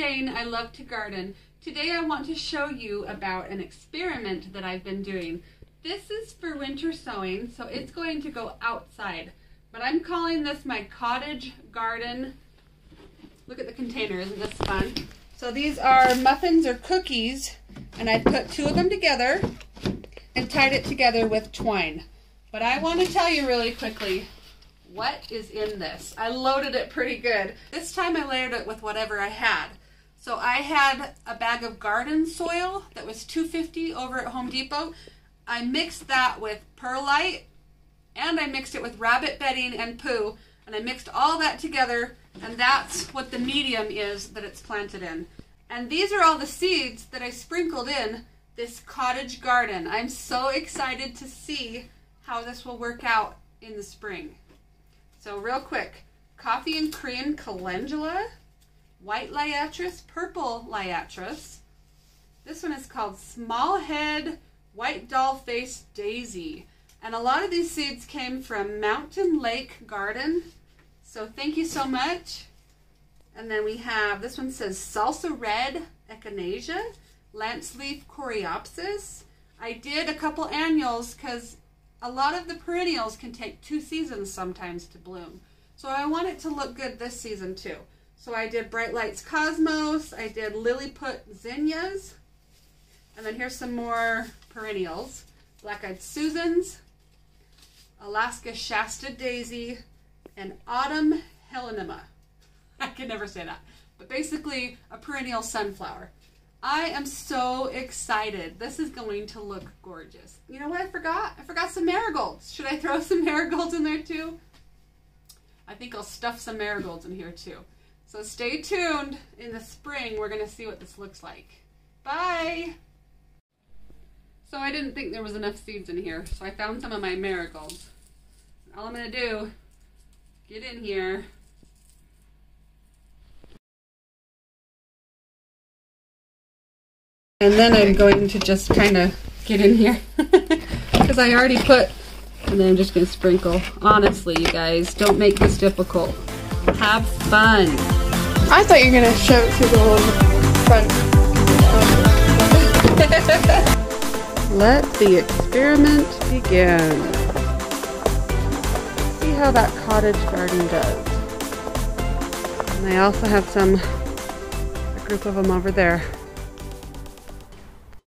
Jane. I love to garden. Today I want to show you about an experiment that I've been doing. This is for winter sowing, so it's going to go outside. But I'm calling this my cottage garden. Look at the container, isn't this fun? So these are muffins or cookies, and I put 2 of them together and tied it together with twine. But I want to tell you really quickly what is in this. I loaded it pretty good. This time I layered it with whatever I had. So I had a bag of garden soil that was $2.50 over at Home Depot. I mixed that with perlite, and I mixed it with rabbit bedding and poo, and I mixed all that together, and that's what the medium is that it's planted in. And these are all the seeds that I sprinkled in this cottage garden. I'm so excited to see how this will work out in the spring. So real quick, coffee and cream calendula, white liatris, purple liatris. This one is called small head white doll face daisy. And a lot of these seeds came from Mountain Lake Garden. So thank you so much. And then we have, this one says salsa red echinacea, lance leaf coreopsis. I did a couple annuals because a lot of the perennials can take 2 seasons sometimes to bloom. So I want it to look good this season too. So I did Bright Lights Cosmos, I did Lilliput zinnias, and then here's some more perennials. Black-eyed Susans, Alaska Shasta Daisy, and Autumn Helenima. I can never say that. But basically a perennial sunflower. I am so excited. This is going to look gorgeous. You know what I forgot? I forgot some marigolds. Should I throw some marigolds in there too? I think I'll stuff some marigolds in here too. So stay tuned. In the spring, we're going to see what this looks like. Bye! So I didn't think there was enough seeds in here, so I found some of my marigolds. All I'm going to do, get in here. And then I'm going to just kind of get in here because I already put, and then I'm just going to sprinkle. Honestly, you guys, don't make this difficult. Have fun. I thought you were going to show it to the little front. Let the experiment begin. See how that cottage garden does. And I also have a group of them over there.